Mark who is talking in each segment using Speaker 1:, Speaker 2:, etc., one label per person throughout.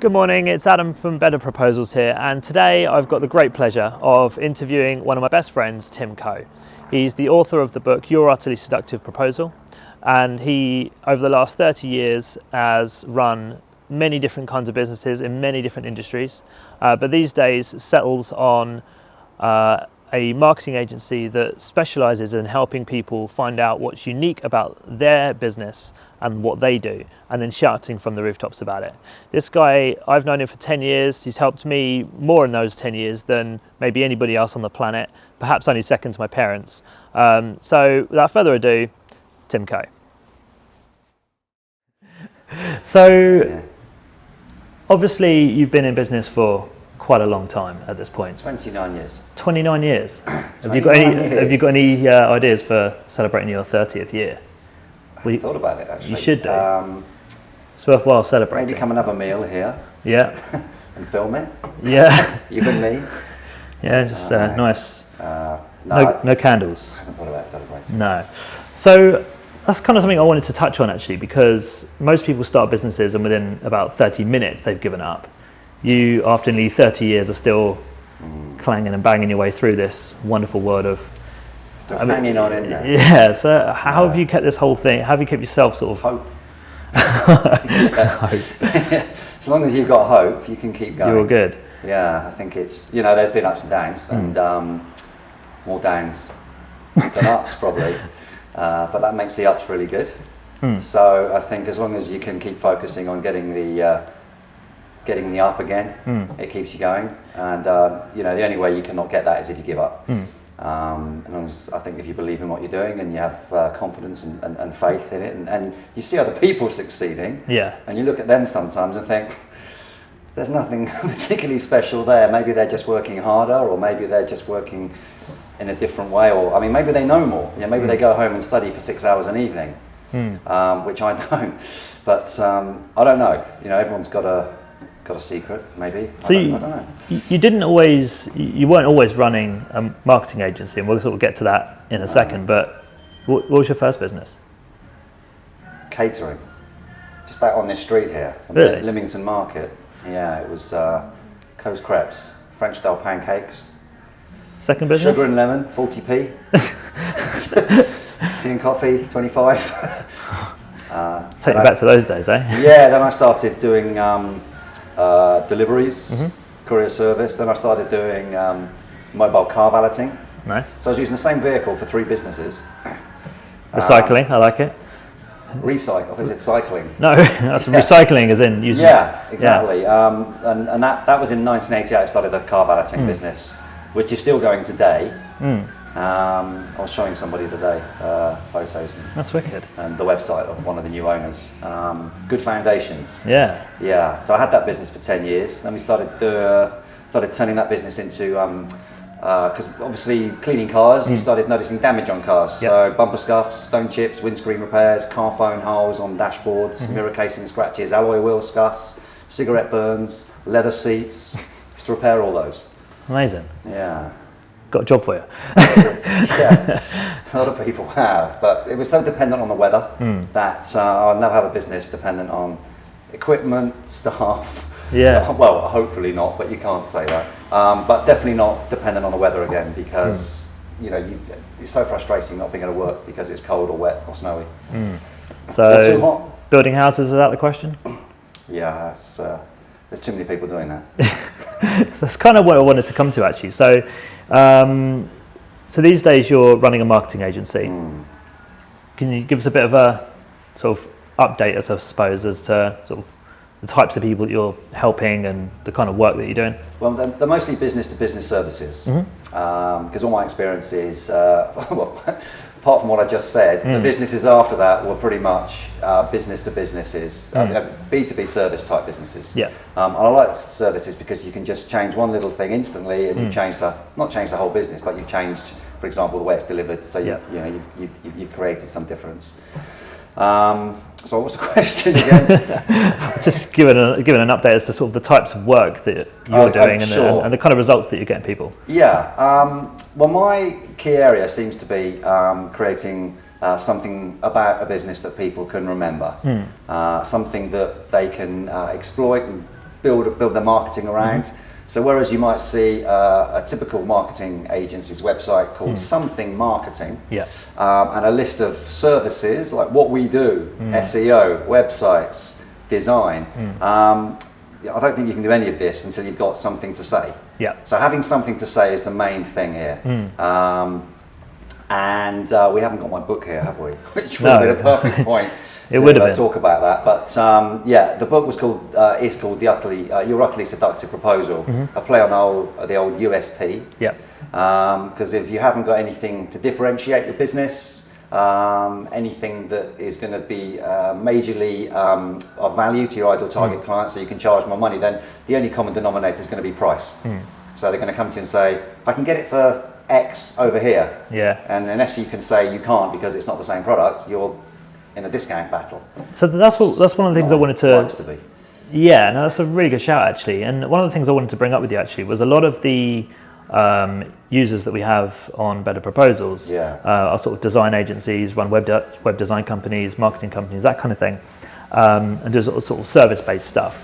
Speaker 1: Good morning, it's Adam from Better Proposals here, and today I've got the great pleasure of interviewing one of my best friends, Tim Coe. He's the author of the book Your Utterly Seductive Proposal, and he, over the last 30 years, has run many different kinds of businesses in many different industries, but these days settles on a marketing agency that specialises in helping people find out what's unique about their business and what they do, and then shouting from the rooftops about it. This guy, I've known him for 10 years. He's helped me more in those 10 years than maybe anybody else on the planet, perhaps only second to my parents. So without further ado, Tim Coe. So obviously you've been in business for quite a long time at this point.
Speaker 2: 29 years.
Speaker 1: 29 years.
Speaker 2: 29
Speaker 1: Have you got any ideas for celebrating your 30th year?
Speaker 2: I thought about it actually.
Speaker 1: You should do. It's worthwhile celebrating.
Speaker 2: Maybe come and have a meal here.
Speaker 1: Yeah.
Speaker 2: And film it.
Speaker 1: Yeah.
Speaker 2: You and me.
Speaker 1: Yeah, just nice. No candles.
Speaker 2: I haven't thought about celebrating.
Speaker 1: No. So that's kind of something I wanted to touch on actually, because most people start businesses and within about 30 minutes they've given up. You, after nearly 30 years, are still clanging and banging your way through this wonderful world of...
Speaker 2: Still hanging on in there.
Speaker 1: Yeah, so how have you kept this whole thing, how have you kept yourself sort of...
Speaker 2: Hope.
Speaker 1: Hope.
Speaker 2: As long as you've got hope, you can keep going.
Speaker 1: You're good.
Speaker 2: Yeah, I think it's, there's been ups and downs, and more downs than ups probably, but that makes the ups really good. So I think as long as you can keep focusing on getting the up again, it keeps you going, and the only way you cannot get that is if you give up. As long as, I think, if you believe in what you're doing and you have confidence and faith in it, and you see other people succeeding, and you look at them sometimes and think there's nothing particularly special there. Maybe they're just working harder, or maybe they're just working in a different way, or maybe they know more. Maybe they go home and study for 6 hours an evening, which I don't. But I don't know. Everyone's got a secret, maybe.
Speaker 1: So
Speaker 2: I don't know.
Speaker 1: You weren't always running a marketing agency, and we'll sort of get to that in a second, but what was your first business?
Speaker 2: Catering. Just out on this street here, on
Speaker 1: Really?
Speaker 2: Lymington Market. Yeah, it was Coe's Crepes, French style pancakes.
Speaker 1: Second business?
Speaker 2: Sugar and lemon, 40p. Tea and coffee, 25.
Speaker 1: Take you back to those days, eh?
Speaker 2: Yeah, then I started doing deliveries, courier service. Then I started doing mobile car valeting.
Speaker 1: Nice.
Speaker 2: So I was using the same vehicle for 3 businesses.
Speaker 1: Recycling, I like it.
Speaker 2: Recycle, is it cycling?
Speaker 1: No, that's recycling as in using...
Speaker 2: Yeah, exactly. And that was in 1988. I started a car valeting business, which is still going today. I was showing somebody today photos
Speaker 1: That's wicked.
Speaker 2: and the website of one of the new owners. Good foundations.
Speaker 1: Yeah.
Speaker 2: Yeah. So I had that business for 10 years. Then we started turning that business into because obviously cleaning cars, you started noticing damage on cars.
Speaker 1: Yep.
Speaker 2: So bumper scuffs, stone chips, windscreen repairs, car phone holes on dashboards, mirror casing scratches, alloy wheel scuffs, cigarette burns, leather seats. Just to repair all those.
Speaker 1: Amazing.
Speaker 2: Yeah.
Speaker 1: Got a job for you.
Speaker 2: Yeah, a lot of people have, but it was so dependent on the weather that I'll never have a business dependent on equipment, staff.
Speaker 1: Yeah.
Speaker 2: Well, hopefully not, but you can't say that. But definitely not dependent on the weather again, because it's so frustrating not being able to work because it's cold or wet or snowy.
Speaker 1: So
Speaker 2: or too hot.
Speaker 1: Building houses, is that the question?
Speaker 2: Yeah, there's too many people doing that.
Speaker 1: So that's kind of what I wanted to come to actually. So, so these days you're running a marketing agency. Can you give us a bit of a sort of update, I suppose, as to sort of the types of people that you're helping and the kind of work that you're doing?
Speaker 2: Well, they're mostly business-to-business services, because all my experience is, apart from what I just said, the businesses after that were pretty much business-to-businesses, B2B service type businesses.
Speaker 1: Yeah.
Speaker 2: And I like services because you can just change one little thing instantly, and you've changed not changed the whole business, but you've changed, for example, the way it's delivered. So you've created some difference. So what's the question again?
Speaker 1: Just giving an update as to sort of the types of work that you're doing and the kind of results that you're getting people.
Speaker 2: Yeah. Well, my key area seems to be creating something about a business that people can remember, something that they can exploit and build their marketing around. So whereas you might see a typical marketing agency's website called something marketing, and a list of services like what we do, SEO, websites, design, I don't think you can do any of this until you've got something to say. So having something to say is the main thing here. And we haven't got my book here, have we? Which would have been a perfect point.
Speaker 1: It would have been.
Speaker 2: Talk about that, but the book was called is called Your Utterly Seductive Proposal, a play on the old USP. Because if you haven't got anything to differentiate your business, anything that is going to be majorly of value to your ideal target client, so you can charge more money, then the only common denominator is going to be price. So they're going to come to you and say, I can get it for X over here. And unless you can say you can't because it's not the same product, you're in a discount battle.
Speaker 1: So that's one of the things I wanted to.
Speaker 2: Likes to be.
Speaker 1: Yeah, no, that's a really good shout actually. And one of the things I wanted to bring up with you actually was a lot of the users that we have on Better Proposals are sort of design agencies, run web design companies, marketing companies, that kind of thing, and do sort of service-based stuff.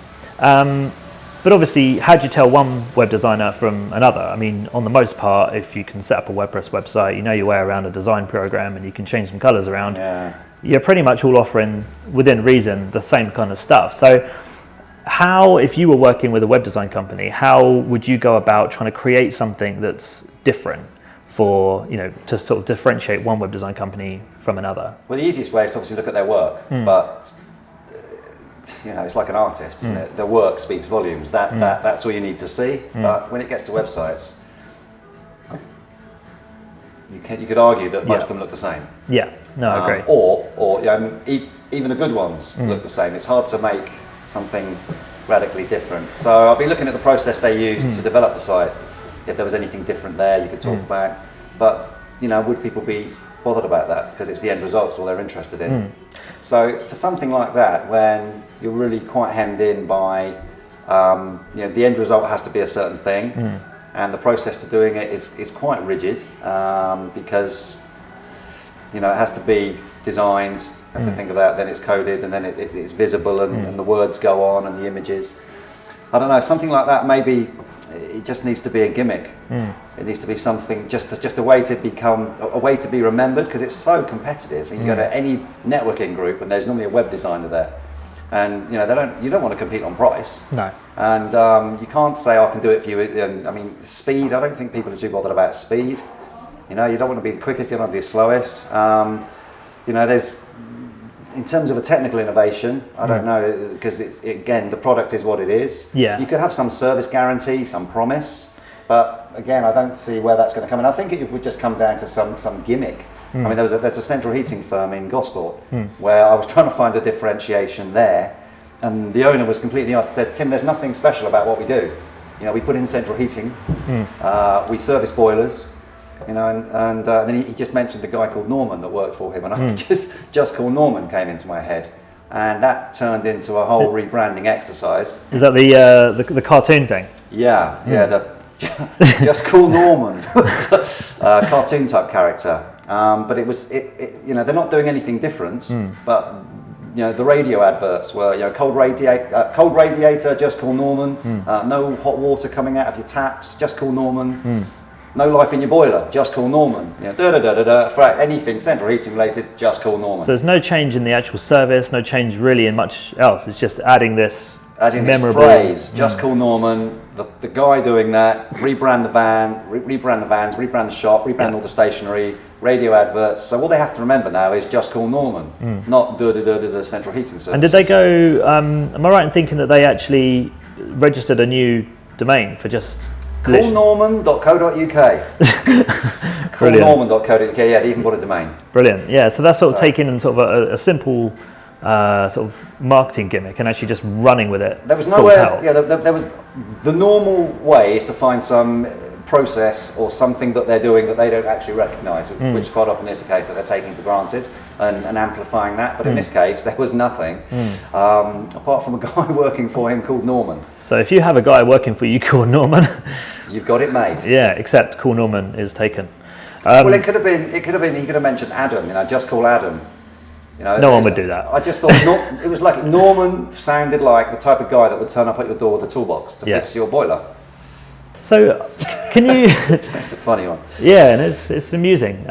Speaker 1: But obviously, how do you tell one web designer from another? I mean, on the most part, if you can set up a WordPress website, you know your way around a design program and you can change some colors around, you're pretty much all offering, within reason, the same kind of stuff. So how, if you were working with a web design company, how would you go about trying to create something that's different for, to sort of differentiate one web design company from another?
Speaker 2: Well, the easiest way is to obviously look at their work, but it's like an artist, isn't it? Their work speaks volumes. That's all you need to see. But when it gets to websites, you could argue that most of them look the same.
Speaker 1: I agree.
Speaker 2: Or even the good ones look the same. It's hard to make something radically different. So I'll be looking at the process they used to develop the site. If there was anything different there, you could talk about. But would people be bothered about that? Because it's the end results all they're interested in. So for something like that, when you're really quite hemmed in by, the end result has to be a certain thing. And the process to doing it is quite rigid because it has to be designed, have to think of that, then it's coded, and then it's visible, and the words go on, and the images. I don't know, something like that. Maybe it just needs to be a gimmick. It needs to be something, just a way to become a way to be remembered, because it's so competitive. You go to any networking group, and there's normally a web designer there. And you don't want to compete on price.
Speaker 1: No.
Speaker 2: And you can't say I can do it for you. And I mean, speed. I don't think people are too bothered about speed. You don't want to be the quickest. You don't want to be the slowest. There's, in terms of a technical innovation, I don't know, because again the product is what it is. You could have some service guarantee, some promise, but again I don't see where that's going to come in. I think it would just come down to some gimmick. I mean, there's a central heating firm in Gosport where I was trying to find a differentiation there, and the owner was completely honest. Said, Tim, there's nothing special about what we do. We put in central heating, we service boilers, and then he just mentioned the guy called Norman that worked for him, and I just called Norman came into my head, and that turned into a whole rebranding exercise.
Speaker 1: Is that the cartoon thing?
Speaker 2: The Just Call Norman, cartoon type character. But they're not doing anything different. But the radio adverts were cold radiator, just call Norman. No hot water coming out of your taps, just call Norman. No life in your boiler, just call Norman. For anything central heating related, just call Norman.
Speaker 1: So there's no change in the actual service, no change really in much else. It's just adding this memorable
Speaker 2: phrase, just call Norman. The guy doing that, rebrand the vans, rebrand the shop, rebrand all the stationery, radio adverts. So all they have to remember now is just call Norman, not the central heating service.
Speaker 1: And did they go? Am I right in thinking that they actually registered a new domain for just
Speaker 2: callnorman.co.uk? Callnorman.co.uk. Yeah, they even bought a domain.
Speaker 1: Brilliant. Yeah, so that's sort of taking in sort of a simple sort of marketing gimmick and actually just running with it.
Speaker 2: There was nowhere. Yeah, there was. The normal way is to find some process or something that they're doing that they don't actually recognise, which quite often is the case, that they're taking for granted and amplifying that. But in this case, there was nothing apart from a guy working for him called Norman.
Speaker 1: So if you have a guy working for you called Norman,
Speaker 2: you've got it made.
Speaker 1: Yeah, except call Norman is taken.
Speaker 2: Well, it could have been. He could have mentioned Adam. Just call Adam. You know,
Speaker 1: no one would do that.
Speaker 2: I just thought it was like Norman sounded like the type of guy that would turn up at your door with a toolbox to fix your boiler.
Speaker 1: So, can you?
Speaker 2: It's a funny one.
Speaker 1: Yeah, and it's amusing.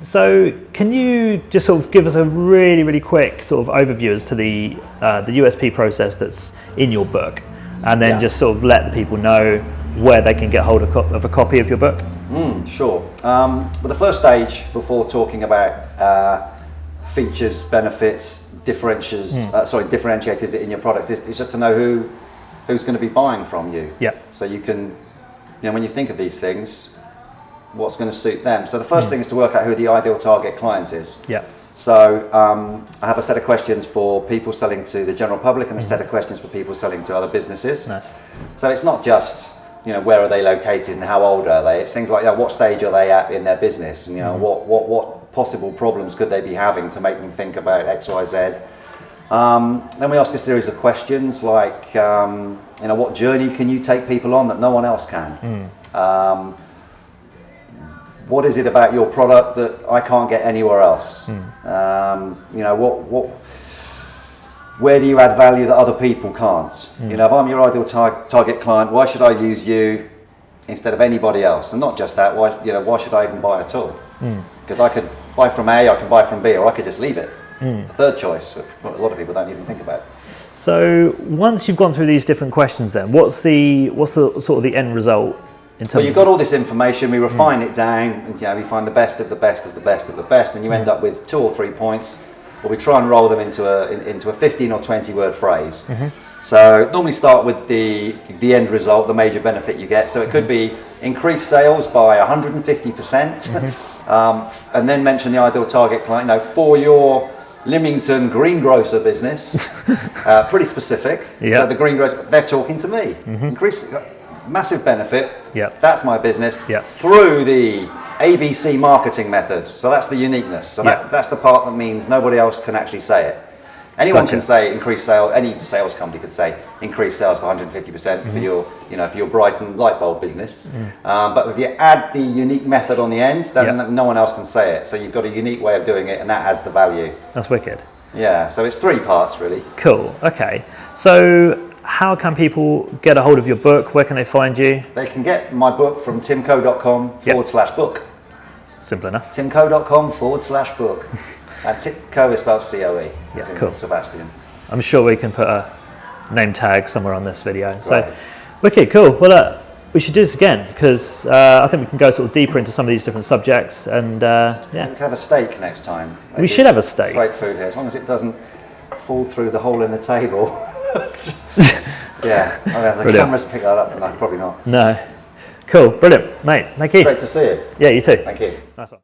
Speaker 1: So, can you just sort of give us a really, really quick sort of overview as to the USP process that's in your book, and then just sort of let the people know where they can get hold of a copy of your book?
Speaker 2: Sure. Well, the first stage before talking about features, benefits, differentiators in your product is just to know who's going to be buying from you.
Speaker 1: Yeah.
Speaker 2: So you can, when you think of these things, what's going to suit them. So the first thing is to work out who the ideal target client is.
Speaker 1: Yeah.
Speaker 2: So I have a set of questions for people selling to the general public and a set of questions for people selling to other businesses.
Speaker 1: Nice.
Speaker 2: So it's not just, where are they located and how old are they? It's things like, what stage are they at in their business? And, what possible problems could they be having to make them think about X, Y, Z? Then we ask a series of questions like, what journey can you take people on that no one else can? What is it about your product that I can't get anywhere else? Where do you add value that other people can't? If I'm your ideal target client, why should I use you instead of anybody else? And not just that, why should I even buy at all? Because I could buy from A, I can buy from B, or I could just leave it. The third choice, which a lot of people don't even think about.
Speaker 1: So once you've gone through these different questions, then what's the sort of the end result in terms?
Speaker 2: Well, you've got all this information. We refine it down, and we find the best of the best of the best of the best, and you end up with 2 or 3 points. Or we try and roll them into a 15 or 20 word phrase. So normally start with the end result, the major benefit you get. So it could be increase sales by 150%, and then mention the ideal target client. For your Lymington greengrocer business, pretty specific.
Speaker 1: Yeah.
Speaker 2: So the greengrocer, they're talking to me. Increase, massive benefit.
Speaker 1: Yeah.
Speaker 2: That's my business.
Speaker 1: Yeah.
Speaker 2: Through the ABC marketing method. So that's the uniqueness. So that's the part that means nobody else can actually say it. Anyone can say increase sales. Any sales company could say increase sales by 150% for your, for your Brighton light bulb business. But if you add the unique method on the end, then no one else can say it. So you've got a unique way of doing it, and that adds the value.
Speaker 1: That's wicked.
Speaker 2: Yeah. So it's 3 parts really.
Speaker 1: Cool. Okay. So how can people get a hold of your book? Where can they find you?
Speaker 2: They can get my book from timco.com/book.
Speaker 1: Simple enough.
Speaker 2: timco.com/book. And Co is spelled COE.
Speaker 1: Yeah, cool.
Speaker 2: Sebastian.
Speaker 1: I'm sure we can put a name tag somewhere on this video. So,
Speaker 2: Right.
Speaker 1: wicked, cool. Well, we should do this again because I think we can go sort of deeper into some of these different subjects. And
Speaker 2: We can have a steak next time.
Speaker 1: we should have a steak.
Speaker 2: Great food here, as long as it doesn't fall through the hole in the table. Yeah, the
Speaker 1: Brilliant.
Speaker 2: cameras pick that up, no, probably not.
Speaker 1: No. Cool, brilliant, mate. Thank you.
Speaker 2: Great to see you.
Speaker 1: Yeah, you too.
Speaker 2: Thank you.
Speaker 1: Nice one.